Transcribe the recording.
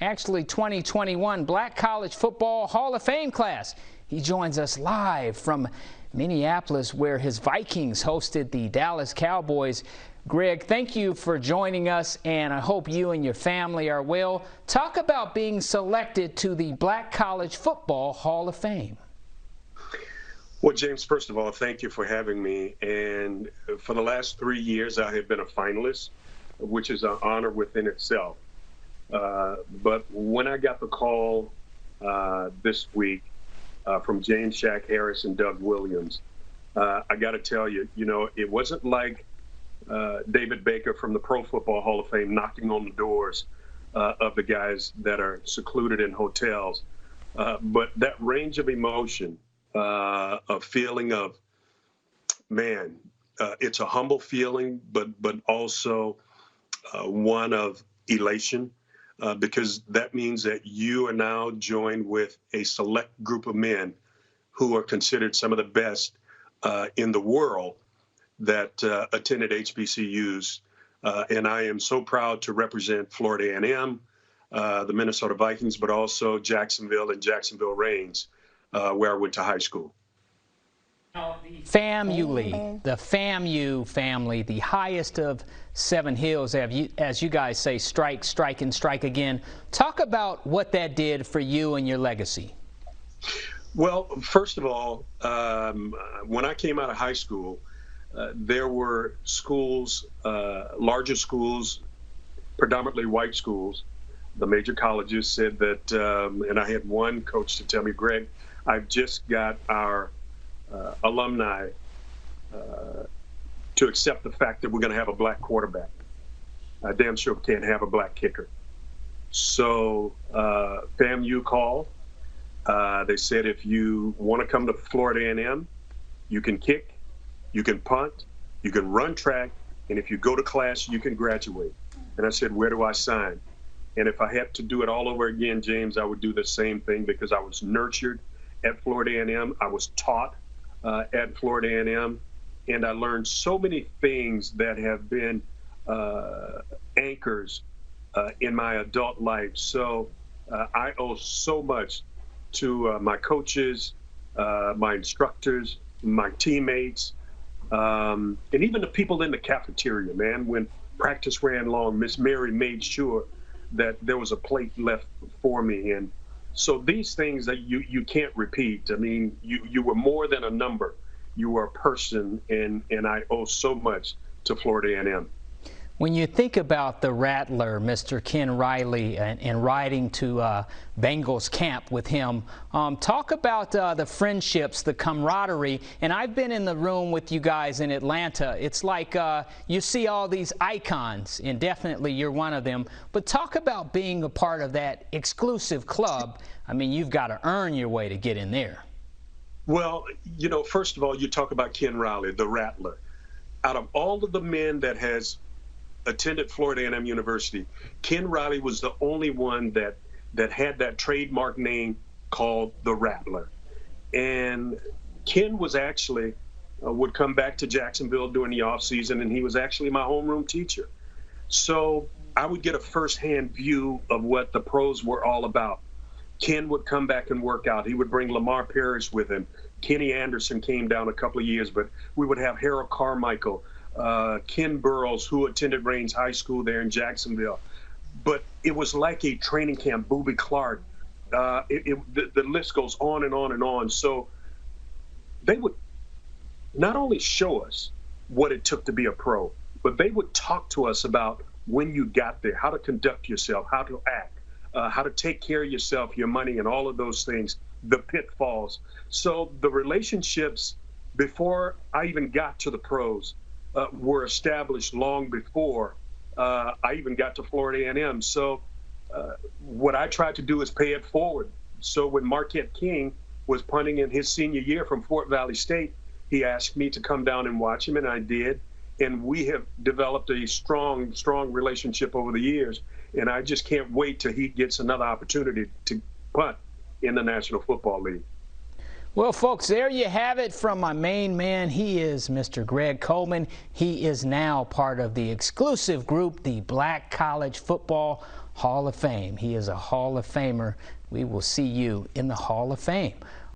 actually 2021 Black College Football Hall of Fame class. He joins us live from Minneapolis, where his Vikings hosted the Dallas Cowboys. Greg, thank you for joining us, and I hope you and your family are well. Talk about being selected to the Black College Football Hall of Fame. Well, James, first of all, thank you for having me. And for the last 3 years, I have been a finalist, which is an honor within itself. But when I got the call this week from James Shaq Harris and Doug Williams, I got to tell you, it wasn't like David Baker from the Pro Football Hall of Fame knocking on the doors of the guys that are secluded in hotels. But that range of emotion, a feeling of, man, it's a humble feeling, but also one of elation, because that means that you are now joined with a select group of men who are considered some of the best in the world that attended HBCUs. And I am so proud to represent Florida A&M, the Minnesota Vikings, but also Jacksonville and Jacksonville Reigns, where I went to high school. Famu, the Famu family, the highest of 7 hills, as you guys say, strike, strike, and strike again. Talk about what that did for you and your legacy. Well, first of all, when I came out of high school, there were schools, larger schools, predominantly white schools. The major colleges said that, and I had one coach to tell me, Greg, I've just got our alumni to accept the fact that we're going to have a black quarterback. I damn sure can't have a black kicker. So FAMU called. They said, if you want to come to Florida A&M, you can kick, you can punt, you can run track, and if you go to class, you can graduate. And I said, where do I sign? And if I had to do it all over again, James, I would do the same thing, because I was nurtured at Florida A&M. I was taught at Florida A&M, and I learned so many things that have been anchors in my adult life. So I owe so much to my coaches, my instructors, my teammates, and even the people in the cafeteria, man. When practice ran long, Miss Mary made sure that there was a plate left for me. And so these things that you can't repeat. I mean, you were more than a number. You were a person, and I owe so much to Florida A&M. When you think about the Rattler, Mr. Ken Riley, and riding to Bengals camp with him, talk about the friendships, the camaraderie. And I've been in the room with you guys in Atlanta. It's like you see all these icons, and definitely you're one of them. But talk about being a part of that exclusive club. I mean, you've got to earn your way to get in there. Well, first of all, you talk about Ken Riley, the Rattler. Out of all of the men that has attended Florida A&M University, Ken Riley was the only one that had that trademark name called the Rattler. And Ken was actually would come back to Jacksonville during the off season, and he was actually my homeroom teacher. So I would get a firsthand view of what the pros were all about. Ken would come back and work out. He would bring Lamar Parrish with him. Kenny Anderson came down a couple of years, but we would have Harold Carmichael, Ken Burrows, who attended Reigns High School there in Jacksonville. But it was like a training camp. Booby Clark. The list goes on and on and on. So they would not only show us what it took to be a pro, but they would talk to us about when you got there, how to conduct yourself, how to act, how to take care of yourself, your money, and all of those things, the pitfalls. So the relationships before I even got to the pros were established long before I even got to Florida A&M. So what I tried to do is pay it forward. So when Marquette King was punting in his senior year from Fort Valley State, he asked me to come down and watch him, and I did. And we have developed a strong relationship over the years. And I just can't wait till he gets another opportunity to punt in the National Football League. Well, folks, there you have it from my main man. He is Mr. Greg Coleman. He is now part of the exclusive group, the Black College Football Hall of Fame. He is a Hall of Famer. We will see you in the Hall of Fame.